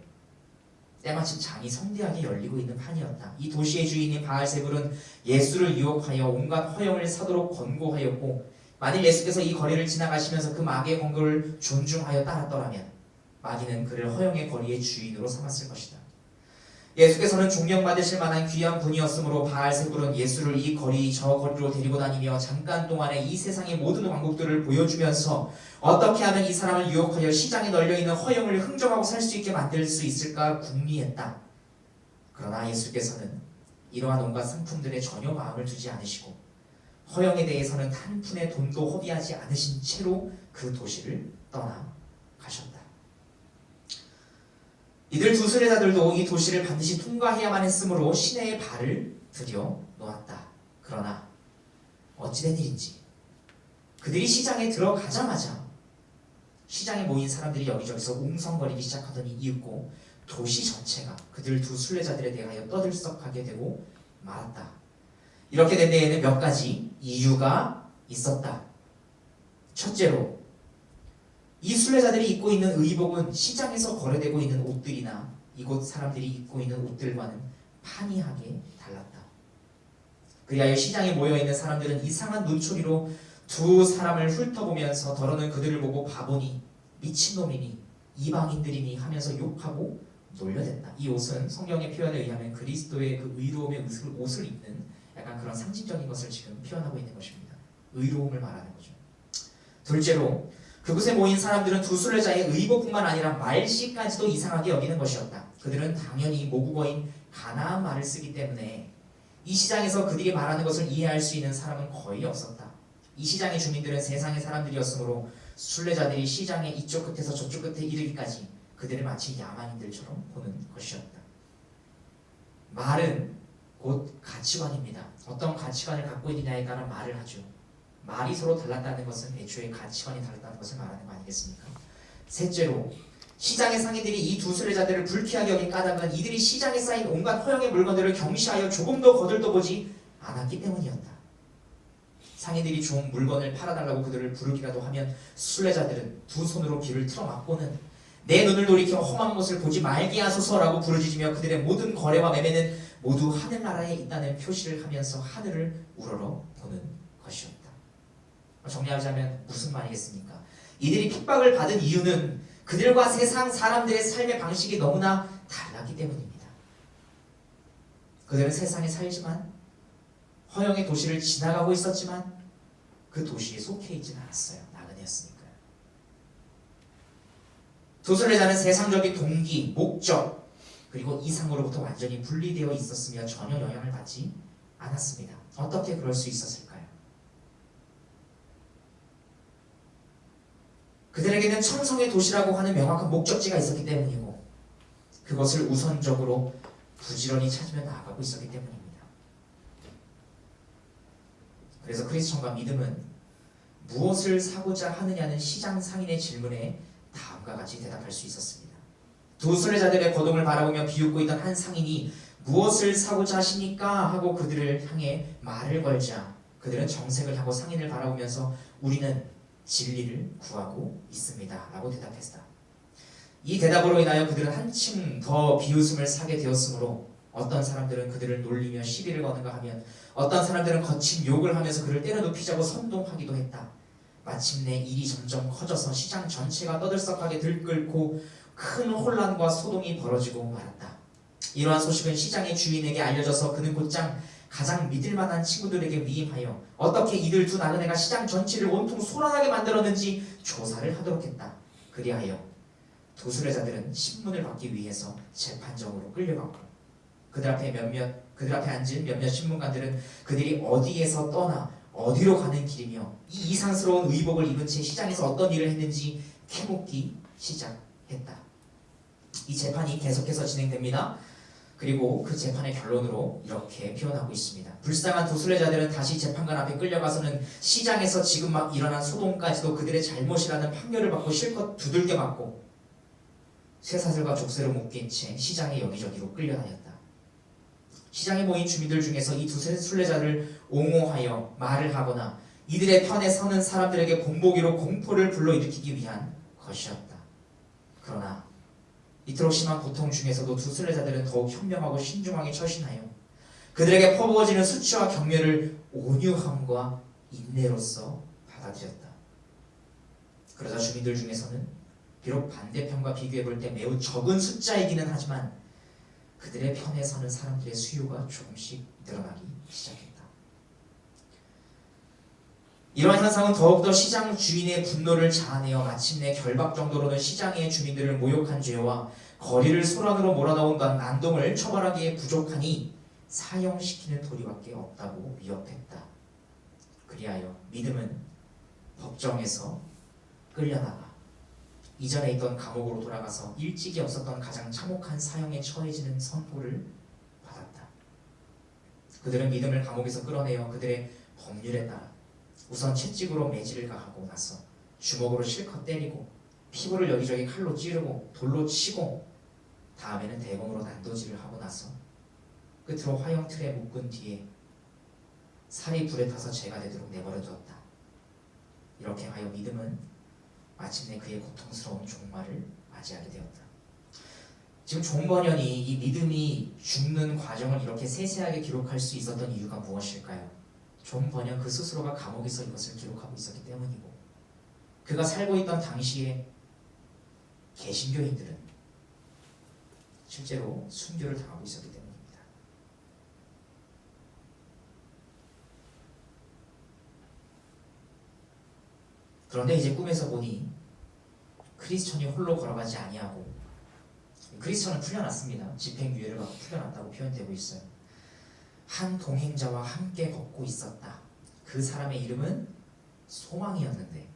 때마침 장이 성대하게 열리고 있는 판이었다. 이 도시의 주인인 바알세불은 예수를 유혹하여 온갖 허영을 사도록 권고하였고, 만일 예수께서 이 거리를 지나가시면서 그 마귀의 권고를 존중하여 따랐더라면 마귀는 그를 허영의 거리의 주인으로 삼았을 것이다. 예수께서는 존경받으실 만한 귀한 분이었으므로 바알세불은 예수를 이 거리 저 거리로 데리고 다니며 잠깐 동안에 이 세상의 모든 왕국들을 보여주면서 어떻게 하면 이 사람을 유혹하여 시장에 널려있는 허영을 흥정하고 살 수 있게 만들 수 있을까 궁리했다. 그러나 예수께서는 이러한 온갖 상품들에 전혀 마음을 두지 않으시고 허영에 대해서는 한 푼의 돈도 허비하지 않으신 채로 그 도시를 떠나가셨다. 이들 두 순례자들도 이 도시를 반드시 통과해야만 했으므로 시내에 발을 들여 놓았다. 그러나 어찌된 일인지 그들이 시장에 들어가자마자 시장에 모인 사람들이 여기저기서 웅성거리기 시작하더니 이윽고 도시 전체가 그들 두 순례자들에 대하여 떠들썩하게 되고 말았다. 이렇게 된 데에는 몇 가지 이유가 있었다. 첫째로 이 순례자들이 입고 있는 의복은 시장에서 거래되고 있는 옷들이나 이곳 사람들이 입고 있는 옷들과는 판이하게 달랐다. 그리하여 시장에 모여있는 사람들은 이상한 눈초리로 두 사람을 훑어보면서 더러는 그들을 보고 바보니 미친놈이니 이방인들이니 하면서 욕하고 놀려댔다. 이 옷은 성경의 표현에 의하면 그리스도의 그 의로움의 옷을 입는 약간 그런 상징적인 것을 지금 표현하고 있는 것입니다. 의로움을 말하는 거죠. 둘째로 그곳에 모인 사람들은 두 순례자의 의복뿐만 아니라 말씨까지도 이상하게 여기는 것이었다. 그들은 당연히 모국어인 가나안 말을 쓰기 때문에 이 시장에서 그들이 말하는 것을 이해할 수 있는 사람은 거의 없었다. 이 시장의 주민들은 세상의 사람들이었으므로 순례자들이 시장의 이쪽 끝에서 저쪽 끝에 이르기까지 그들을 마치 야만인들처럼 보는 것이었다. 말은 곧 가치관입니다. 어떤 가치관을 갖고 있느냐에 따라 말을 하죠. 말이 서로 달랐다는 것은 애초에 가치관이 달랐다는 것을 말하는 거 아니겠습니까? 셋째로 시장의 상인들이 이 두 순례자들을 불쾌하게 여긴 까닭은 이들이 시장에 쌓인 온갖 허영의 물건들을 경시하여 조금도 거들떠보지 않았기 때문이었다. 상인들이 좀 물건을 팔아달라고 그들을 부르기라도 하면 순례자들은 두 손으로 귀를 틀어막고는 내 눈을 돌이켜 험한 것을 보지 말게 하소서라고 부르짖으며 그들의 모든 거래와 매매는 모두 하늘나라에 있다는 표시를 하면서 하늘을 우러러 보는 것이었다. 정리하자면 무슨 말이겠습니까? 이들이 핍박을 받은 이유는 그들과 세상 사람들의 삶의 방식이 너무나 달랐기 때문입니다. 그들은 세상에 살지만 허영의 도시를 지나가고 있었지만 그 도시에 속해 있지는 않았어요. 나그네였으니까요. 두 순례자는 세상적인 동기, 목적 그리고 이상으로부터 완전히 분리되어 있었으며 전혀 영향을 받지 않았습니다. 어떻게 그럴 수 있었을까요? 그들에게는 천성의 도시라고 하는 명확한 목적지가 있었기 때문이고 그것을 우선적으로 부지런히 찾으며 나아가고 있었기 때문입니다. 그래서 크리스천과 믿음은 무엇을 사고자 하느냐는 시장 상인의 질문에 다음과 같이 대답할 수 있었습니다. 두 순례자들의 거동을 바라보며 비웃고 있던 한 상인이 무엇을 사고자 하십니까? 하고 그들을 향해 말을 걸자 그들은 정색을 하고 상인을 바라보면서 우리는 진리를 구하고 있습니다 라고 대답했다. 이 대답으로 인하여 그들은 한층 더 비웃음을 사게 되었으므로 어떤 사람들은 그들을 놀리며 시비를 거는가 하면 어떤 사람들은 거친 욕을 하면서 그를 때려눕히자고 선동하기도 했다. 마침내 일이 점점 커져서 시장 전체가 떠들썩하게 들끓고 큰 혼란과 소동이 벌어지고 말았다. 이러한 소식은 시장의 주인에게 알려져서 그는 곧장 가장 믿을만한 친구들에게 위임하여 어떻게 이들 두 나그네가 시장 전체를 온통 소란하게 만들었는지 조사를 하도록 했다. 그리하여 두 순례자들은 신문을 받기 위해서 재판정으로 끌려갔고 그들 앞에 앉은 몇몇 신문관들은 그들이 어디에서 떠나 어디로 가는 길이며 이 이상스러운 의복을 입은 채 시장에서 어떤 일을 했는지 캐묻기 시작했다. 이 재판이 계속해서 진행됩니다. 그리고 그 재판의 결론으로 이렇게 표현하고 있습니다. 불쌍한 두 순례자들은 다시 재판관 앞에 끌려가서는 시장에서 지금 막 일어난 소동까지도 그들의 잘못이라는 판결을 받고 실컷 두들겨 맞고 쇠사슬과 족쇄로 묶인 채 시장의 여기저기로 끌려다녔다. 시장에 모인 주민들 중에서 이 두 순례자를 옹호하여 말을 하거나 이들의 편에 서는 사람들에게 본보기로 공포를 불러일으키기 위한 것이었다. 그러나 이토록 심한 고통 중에서도 두 순례자들은 더욱 현명하고 신중하게 처신하여 그들에게 퍼부어지는 수치와 경멸을 온유함과 인내로서 받아들였다. 그러자 주민들 중에서는 비록 반대편과 비교해볼 때 매우 적은 숫자이기는 하지만 그들의 편에 서는 사람들의 수요가 조금씩 늘어나기 시작했다. 이러한 현상은 더욱더 시장 주인의 분노를 자아내어 마침내 결박 정도로는 시장의 주민들을 모욕한 죄와 거리를 소란으로 몰아넣은 난동을 처벌하기에 부족하니 사형시키는 도리밖에 없다고 위협했다. 그리하여 믿음은 법정에서 끌려나가 이전에 있던 감옥으로 돌아가서 일찍이 없었던 가장 참혹한 사형에 처해지는 선고를 받았다. 그들은 믿음을 감옥에서 끌어내어 그들의 법률에 따라 우선 채찍으로 매질을 가하고 나서 주먹으로 실컷 때리고 피부를 여기저기 칼로 찌르고 돌로 치고 다음에는 대검으로 난도질을 하고 나서 끝으로 화형틀에 묶은 뒤에 살이 불에 타서 재가 되도록 내버려 두었다. 이렇게 하여 믿음은 마침내 그의 고통스러운 종말을 맞이하게 되었다. 지금 존 버년이 이 믿음이 죽는 과정을 이렇게 세세하게 기록할 수 있었던 이유가 무엇일까요? 존 버년 그 스스로가 감옥에서 이것을 기록하고 있었기 때문이고 그가 살고 있던 당시에 개신교인들은 실제로 순교를 당하고 있었기 때문입니다. 그런데 이제 꿈에서 보니 크리스천이 홀로 걸어가지 아니하고 크리스천은 풀려났습니다. 집행유예를 받고 풀려났다고 표현되고 있어요. 한 동행자와 함께 걷고 있었다. 그 사람의 이름은 소망이었는데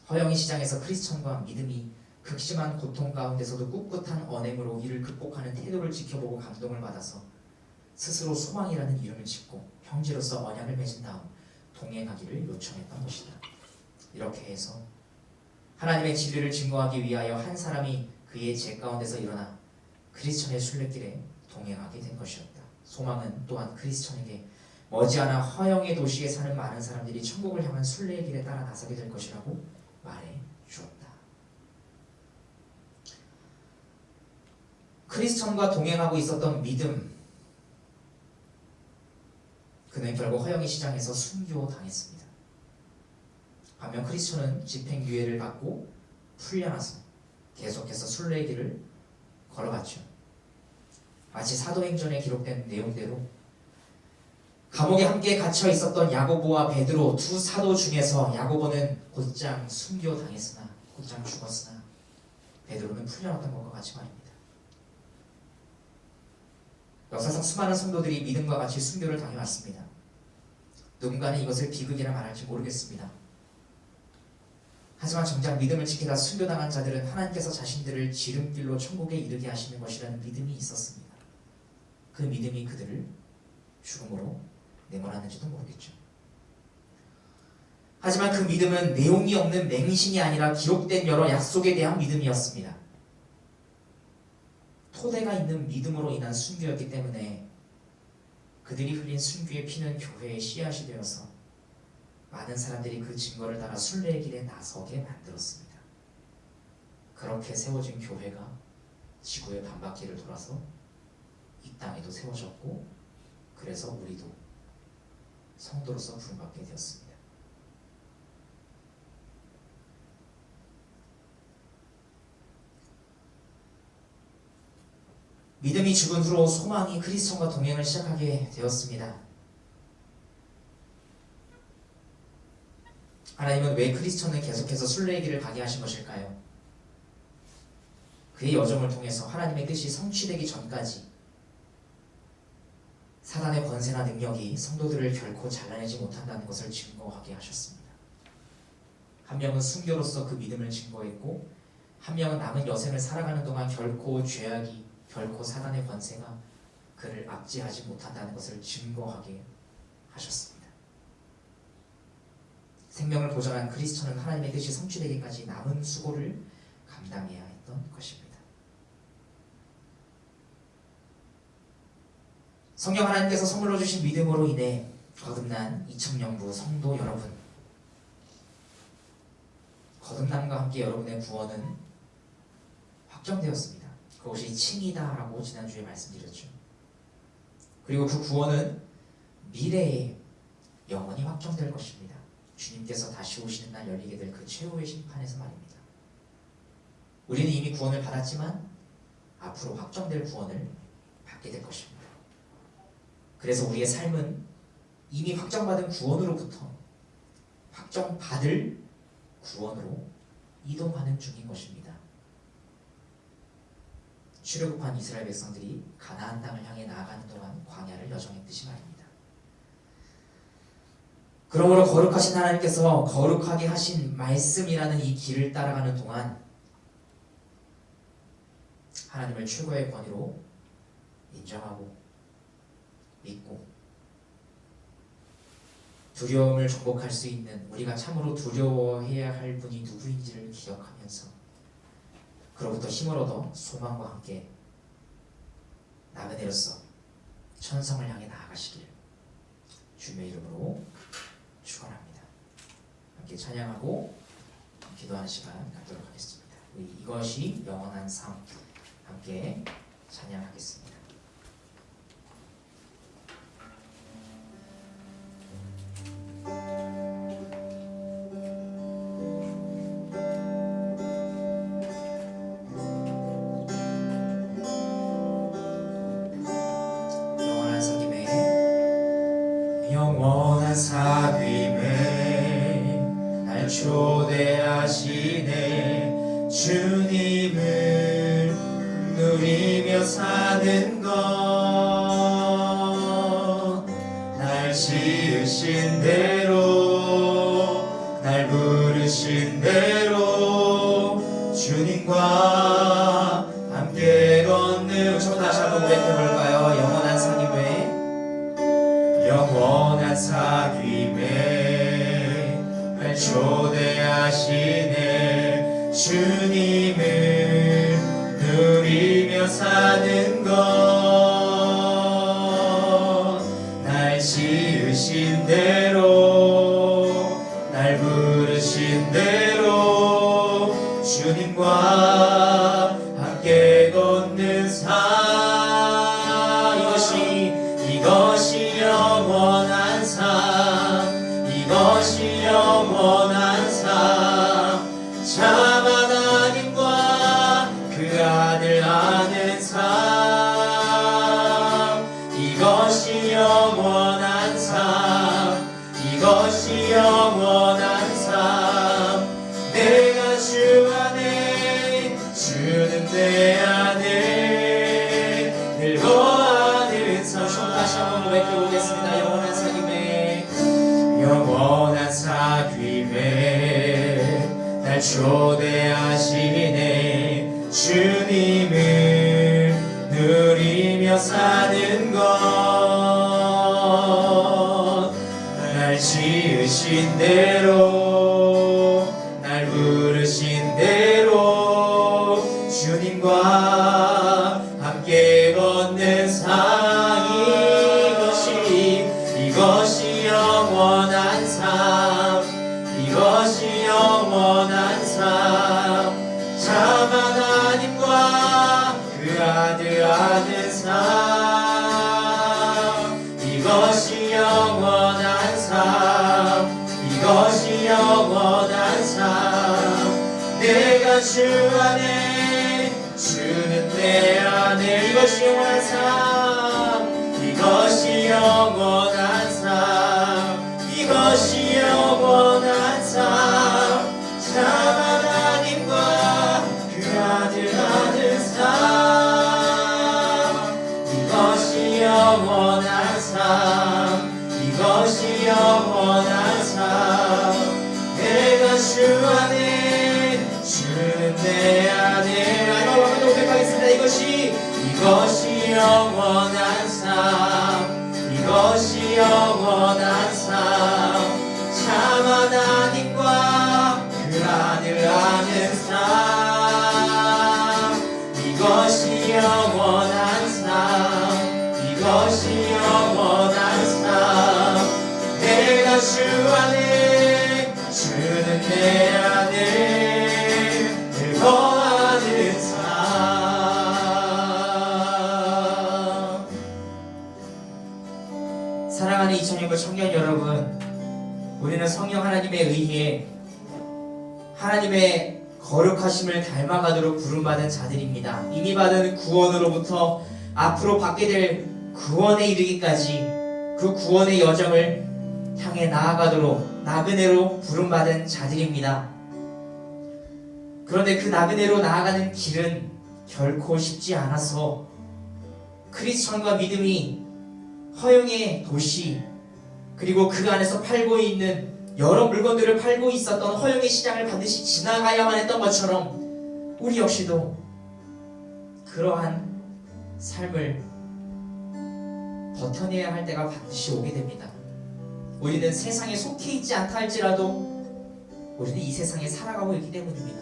허영이 시장에서 크리스천과 믿음이 극심한 고통 가운데서도 꿋꿋한 언행으로 이를 극복하는 태도를 지켜보고 감동을 받아서 스스로 소망이라는 이름을 짓고 형제로서 언약을 맺은 다음 동행하기를 요청했던 것이다. 이렇게 해서 하나님의 진리를 증거하기 위하여 한 사람이 그의 죄 가운데서 일어나 크리스천의 순례길에 동행하게 된 것이었다. 소망은 또한 크리스천에게 머지않아 허영의 도시에 사는 많은 사람들이 천국을 향한 순례의 길에 따라 나서게 될 것이라고 말해 주었다. 크리스천과 동행하고 있었던 믿음, 그는 결국 허영의 시장에서 순교당했습니다. 반면 크리스천은 집행유예를 받고 풀려나서 계속해서 순례의 길을 걸어갔죠. 마치 사도행전에 기록된 내용대로 감옥에 함께 갇혀 있었던 야고보와 베드로 두 사도 중에서 야고보는 곧장 순교당했으나 곧장 죽었으나 베드로는 풀려났던 것과 같이 말입니다. 역사상 수많은 성도들이 믿음과 같이 순교를 당해왔습니다. 누군가는 이것을 비극이라 말할지 모르겠습니다. 하지만 정작 믿음을 지키다 순교당한 자들은 하나님께서 자신들을 지름길로 천국에 이르게 하시는 것이라는 믿음이 있었습니다. 그 믿음이 그들을 죽음으로 내몰았는지도 모르겠죠. 하지만 그 믿음은 내용이 없는 맹신이 아니라 기록된 여러 약속에 대한 믿음이었습니다. 토대가 있는 믿음으로 인한 순교였기 때문에 그들이 흘린 순교의 피는 교회의 씨앗이 되어서 많은 사람들이 그 증거를 따라 순례의 길에 나서게 만들었습니다. 그렇게 세워진 교회가 지구의 반바퀴를 돌아서 이 땅에도 세워졌고 그래서 우리도 성도로서 부름받게 되었습니다. 믿음이 죽은 후로 소망이 크리스천과 동행을 시작하게 되었습니다. 하나님은 왜 크리스천을 계속해서 순례의 길을 가게 하신 것일까요? 그의 여정을 통해서 하나님의 뜻이 성취되기 전까지 사단의 권세나 능력이 성도들을 결코 잘라내지 못한다는 것을 증거하게 하셨습니다. 한 명은 순교로서 그 믿음을 증거했고, 한 명은 남은 여생을 살아가는 동안 결코 죄악이, 결코 사단의 권세가 그를 압제하지 못한다는 것을 증거하게 하셨습니다. 생명을 보장한 그리스도는 하나님의 뜻이 성취되기까지 남은 수고를 감당해야 했던 것입니다. 성령 하나님께서 선물로 주신 믿음으로 인해 거듭난 이청령부 성도 여러분, 거듭남과 함께 여러분의 구원은 확정되었습니다. 그것이 칭이다라고 지난주에 말씀드렸죠. 그리고 그 구원은 미래에 영원히 확정될 것입니다. 주님께서 다시 오시는 날 열리게 될 그 최후의 심판에서 말입니다. 우리는 이미 구원을 받았지만 앞으로 확정될 구원을 받게 될 것입니다. 그래서 우리의 삶은 이미 확정받은 구원으로부터 확정받을 구원으로 이동하는 중인 것입니다. 출애굽한 이스라엘 백성들이 가나안 땅을 향해 나아가는 동안 광야를 여정했듯이 말입니다. 그러므로 거룩하신 하나님께서 거룩하게 하신 말씀이라는 이 길을 따라가는 동안 하나님을 최고의 권위로 인정하고 믿고 두려움을 정복할 수 있는, 우리가 참으로 두려워해야 할 분이 누구인지를 기억하면서 그로부터 힘을 얻어 소망과 함께 나그네로서 천성을 향해 나아가시길 주님의 이름으로 축원합니다. 함께 찬양하고 기도하는 시간 갖도록 하겠습니다. 우리 이것이 영원한 삶 함께 찬양하겠습니다. 영원한 사귐에 날 초대하시네. 주님을 누리며 사는 것, 날 지으신 대로, 날 부르신 대로 주님과 함께 걷는. 저 다시 한번 고백해볼까요? 영원한 사귐에, 영원한 사귐에 날 초대하시네. 주님을 누리며 사는 것, 날 지으신 대로, 날 부르신 대로 주님과 함께 걷는 삶. 이것이 영원한 삶, 이것이 영원한 삶. 참 하나님과 그 아들 아는 삶. 이것이 영원한 삶, 이것이 영원한 삶. 내가 주 안에, 주는 내 안에 늘 거하는 삶. 다시 한번 고백해보겠습니다. 영원한 사귐에, 영원한 사귐에 날 초대하시네. 주님을 누리며 사는 것, 날 지으신 대로, 날 부르신 대로 주님과 함께 걷는 삶. 이것이 영원한 삶, 이것이 영원한 삶. 참 하나님과 그 아들 아는 삶. 이것이 영원한 삶, 이것이 영원한 삶. 내가 주 안에, 주는 내 안에. 이것이 영원한 삶, 이것이 영원한 삶, 이것이 영원한 삶. 참 하나님과 그 아들 아는 삶. 이것이 영원한 삶, 주 안에 주는 내 안에 마지막으로 한번 더 고백하겠습니다. 이것이 영원한 삶 이것이 영원한 삶 참 하나님과 그 아들 아는 삶 이것이 영원한 삶 이것이 영원한 삶 내가 주 안에 주는 내 안에 늘 거하는 삶 사랑하는 2000년부 청년 여러분, 우리는 성령 하나님에 의해 하나님의 거룩하심을 닮아가도록 부름받은 자들입니다. 이미 받은 구원으로부터 앞으로 받게 될 구원에 이르기까지 그 구원의 여정을 향해 나아가도록 나그네로 부름받은 자들입니다. 그런데 그 나그네로 나아가는 길은 결코 쉽지 않아서 크리스천과 믿음이 허영의 도시 그리고 그 안에서 팔고 있는 여러 물건들을 팔고 있었던 허영의 시장을 반드시 지나가야만 했던 것처럼 우리 역시도 그러한 삶을 버텨내야 할 때가 반드시 오게 됩니다. 우리는 세상에 속해 있지 않다 할지라도 우리는 이 세상에 살아가고 있기 때문입니다.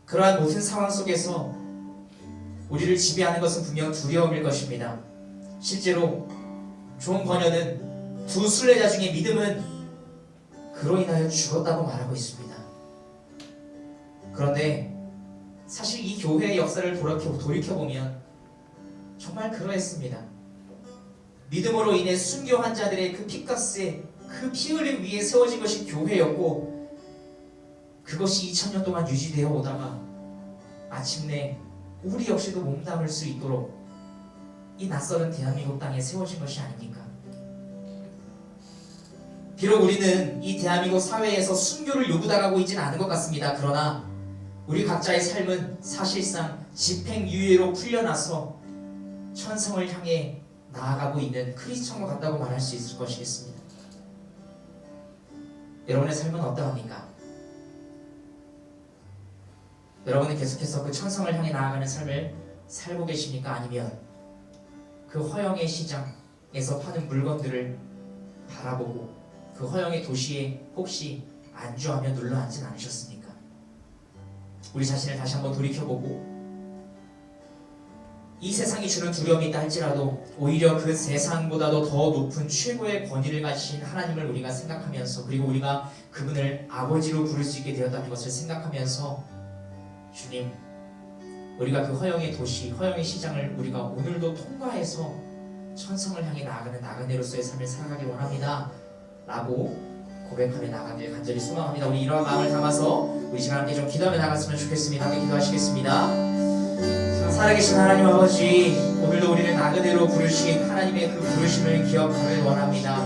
그러한 모든 상황 속에서 우리를 지배하는 것은 분명 두려움일 것입니다. 실제로 존 버녀는 두 순례자 중에 믿음은 그로 인하여 죽었다고 말하고 있습니다. 그런데 사실 이 교회의 역사를 돌이켜보면 정말 그러했습니다. 믿음으로 인해 순교한 자들의 그 피값에 그 피 흘림 위에 세워진 것이 교회였고 그것이 2000년 동안 유지되어 오다가 마침내 우리 역시도 몸담을 수 있도록 이 낯설은 대한민국 땅에 세워진 것이 아닙니까? 비록 우리는 이 대한민국 사회에서 순교를 요구당하고 있지는 않은 것 같습니다. 그러나 우리 각자의 삶은 사실상 집행유예로 풀려나서 천성을 향해 나아가고 있는 크리스천과 같다고 말할 수 있을 것이겠습니다. 여러분의 삶은 어떠합니까? 여러분은 계속해서 그 천성을 향해 나아가는 삶을 살고 계십니까? 아니면 그 허영의 시장에서 파는 물건들을 바라보고 그 허영의 도시에 혹시 안주하며 눌러앉진 않으셨습니까? 우리 자신을 다시 한번 돌이켜보고 이 세상이 주는 두려움이 있다 할지라도 오히려 그 세상보다도 더 높은 최고의 권위를 가지신 하나님을 우리가 생각하면서 그리고 우리가 그분을 아버지로 부를 수 있게 되었다는 것을 생각하면서 주님, 우리가 그 허영의 도시, 허영의 시장을 우리가 오늘도 통과해서 천성을 향해 나아가는 나그네로서의 삶을 살아가길 원합니다 라고 고백하며 나가길 간절히 소망합니다. 우리 이러한 마음을 담아서 우리 시간 함께 좀 기도하며 나갔으면 좋겠습니다. 함께 기도하시겠습니다. 살아계신 하나님 아버지, 오늘도 우리를 나그네로 부르신 하나님의 그 부르심을 기억하길 원합니다.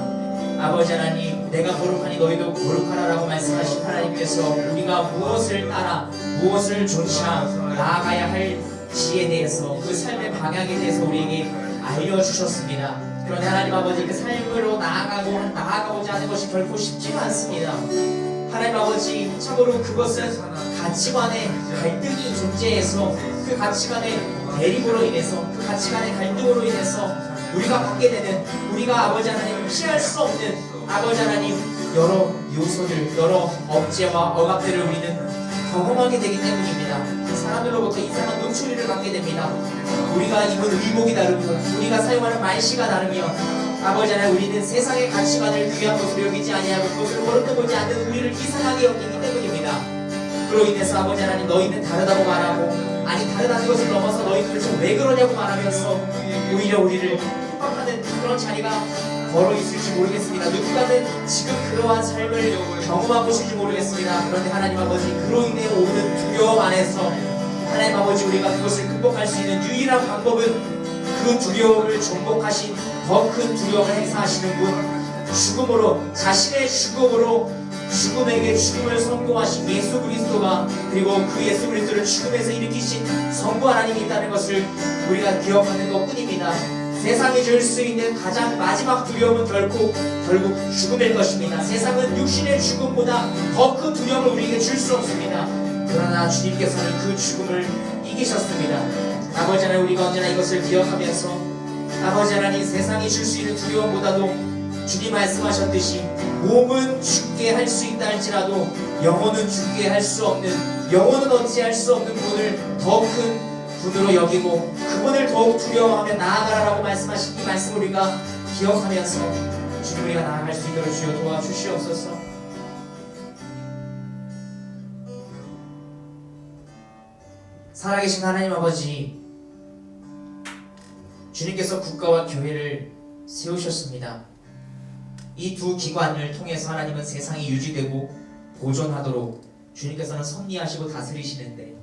아버지 하나님, 내가 거룩하니 너희도 거룩하라 라고 말씀하신 하나님께서 우리가 무엇을 따라 무엇을 조차 나아가야 할지에 대해서 그 삶의 방향에 대해서 우리에게 알려주셨습니다. 그런데 하나님 아버지, 그 삶으로 나아가고자 하는 것이 결코 쉽지가 않습니다. 하나님 아버지, 참으로 그것은 가치관의 갈등이 존재해서 그 가치관의 대립으로 인해서 그 가치관의 갈등으로 인해서 우리가 받게 되는, 우리가 아버지 하나님 피할 수 없는 아버지 하나님 여러 요소들, 여러 억제와 억압들을 우리는 경험하게 되기 때문입니다. 그 사람들로부터 이상한 눈초리를 받게 됩니다. 우리가 입은 의복이 다르고 우리가 사용하는 말씨가 다르며 아버지 하나님, 우리는 세상의 가치관을 귀한 것으로 여기지 아니하고 그것을 거룩해 보지 않는 우리를 이상하게 여기기 때문입니다. 그로 인해서 아버지 하나님, 너희는 다르다고 말하고, 아니 다르다는 것을 넘어서 너희는 도대체 왜 그러냐고 말하면서 오히려 우리를 핍박하는 그런 자리가 걸어 있을지 모르겠습니다. 누군가는 지금 그러한 삶을 경험하고 있을지 모르겠습니다. 그런데 하나님 아버지, 그로 인해 오는 두려움 안에서 하나님 아버지, 우리가 그것을 극복할 수 있는 유일한 방법은 그 두려움을 정복하신 더 큰 두려움을 행사하시는 분, 죽음으로, 자신의 죽음으로 죽음에게 죽음을 선고하신 예수 그리스도가, 그리고 그 예수 그리스도를 죽음에서 일으키신 성부 하나님이 있다는 것을 우리가 기억하는 것뿐입니다. 세상이 줄 수 있는 가장 마지막 두려움은 결국 죽음일 것입니다. 세상은 육신의 죽음보다 더 큰 두려움을 우리에게 줄 수 없습니다. 그러나 주님께서는 그 죽음을 이기셨습니다. 아버지 하나님, 우리가 언제나 이것을 기억하면서 아버지 하나님, 세상이 줄 수 있는 두려움보다도 주님 말씀하셨듯이 몸은 죽게 할 수 있다 할지라도 영혼은 죽게 할 수 없는, 영혼은 어찌할 수 없는 분을 더 큰 분으로 여기고 그분을 더욱 두려워하며 나아가라라고 말씀하신 이 말씀을 우리가 기억하면서 주님, 우리가 나아갈 수 있도록 주여 도와주시옵소서. 살아계신 하나님 아버지, 주님께서 국가와 교회를 세우셨습니다. 이 두 기관을 통해서 하나님은 세상이 유지되고 보존하도록 주님께서는 섭리하시고 다스리시는데,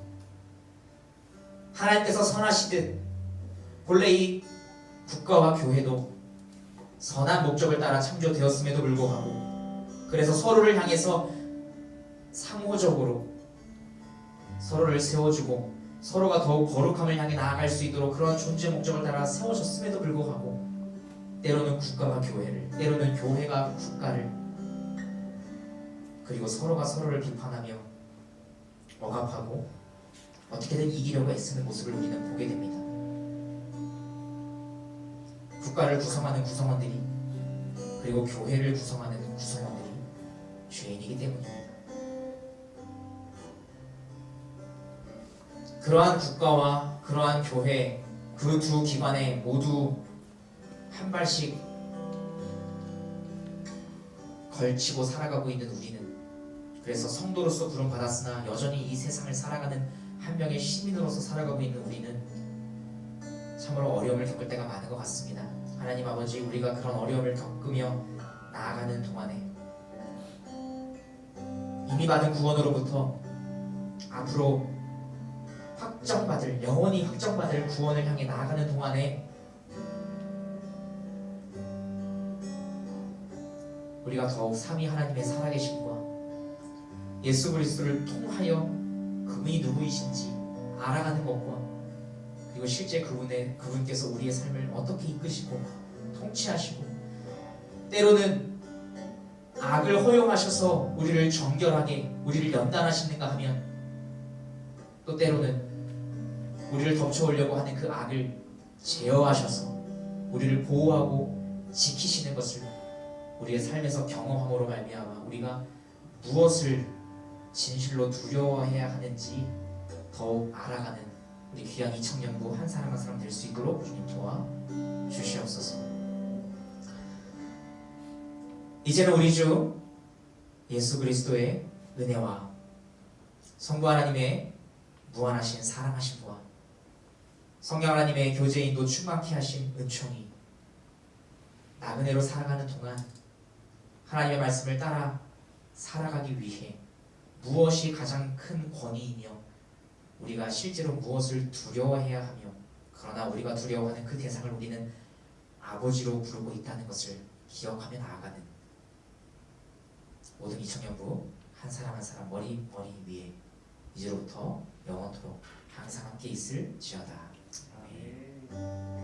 하나님께서 선하시듯 본래 이 국가와 교회도 선한 목적을 따라 창조되었음에도 불구하고, 그래서 서로를 향해서 상호적으로 서로를 세워주고 서로가 더욱 거룩함을 향해 나아갈 수 있도록 그런 존재 목적을 따라 세우셨음에도 불구하고, 때로는 국가가 교회를, 때로는 교회가 국가를, 그리고 서로가 서로를 비판하며 억압하고 어떻게든 이기려고 애쓰는 모습을 우리는 보게 됩니다. 국가를 구성하는 구성원들이, 그리고 교회를 구성하는 구성원들이 죄인이기 때문입니다. 그러한 국가와 그러한 교회, 그 두 기관에 모두 한 발씩 걸치고 살아가고 있는 우리는, 그래서 성도로서 부름받았으나 여전히 이 세상을 살아가는 한 명의 시민으로서 살아가고 있는 우리는 참으로 어려움을 겪을 때가 많은 것 같습니다. 하나님 아버지, 우리가 그런 어려움을 겪으며 나아가는 동안에 이미 받은 구원으로부터 앞으로 확정받을, 영원히 확정받을 구원을 향해 나아가는 동안에 우리가 더욱 삼위 하나님의 살아계심과 예수 그리스도를 통하여 그분이 누구이신지 알아가는 것과, 그리고 실제 그분께서 우리의 삶을 어떻게 이끄시고 통치하시고, 때로는 악을 허용하셔서 우리를 정결하게, 우리를 연단하시는가 하면, 또 때로는 우리를 덮쳐오려고 하는 그 악을 제어하셔서 우리를 보호하고 지키시는 것을 우리의 삶에서 경험함으로 말미암아 우리가 무엇을 진실로 두려워해야 하는지 더욱 알아가는 우리 귀한 이청년부 한 사람 한 사람 될 수 있도록 주님 도와 주시옵소서. 이제는 우리 주 예수 그리스도의 은혜와 성부 하나님의 무한하신 사랑하심과 성령 하나님의 교제인도 충만케 하신 은총이 나그네로 살아가는 동안 하나님의 말씀을 따라 살아가기 위해 무엇이 가장 큰 권위이며 우리가 실제로 무엇을 두려워해야 하며, 그러나 우리가 두려워하는 그 대상을 우리는 아버지로 부르고 있다는 것을 기억하며 나아가는 모든 이청년부 한 사람 한 사람 머리 위에 이제로부터 영원토록 항상 함께 있을지어다. 아멘.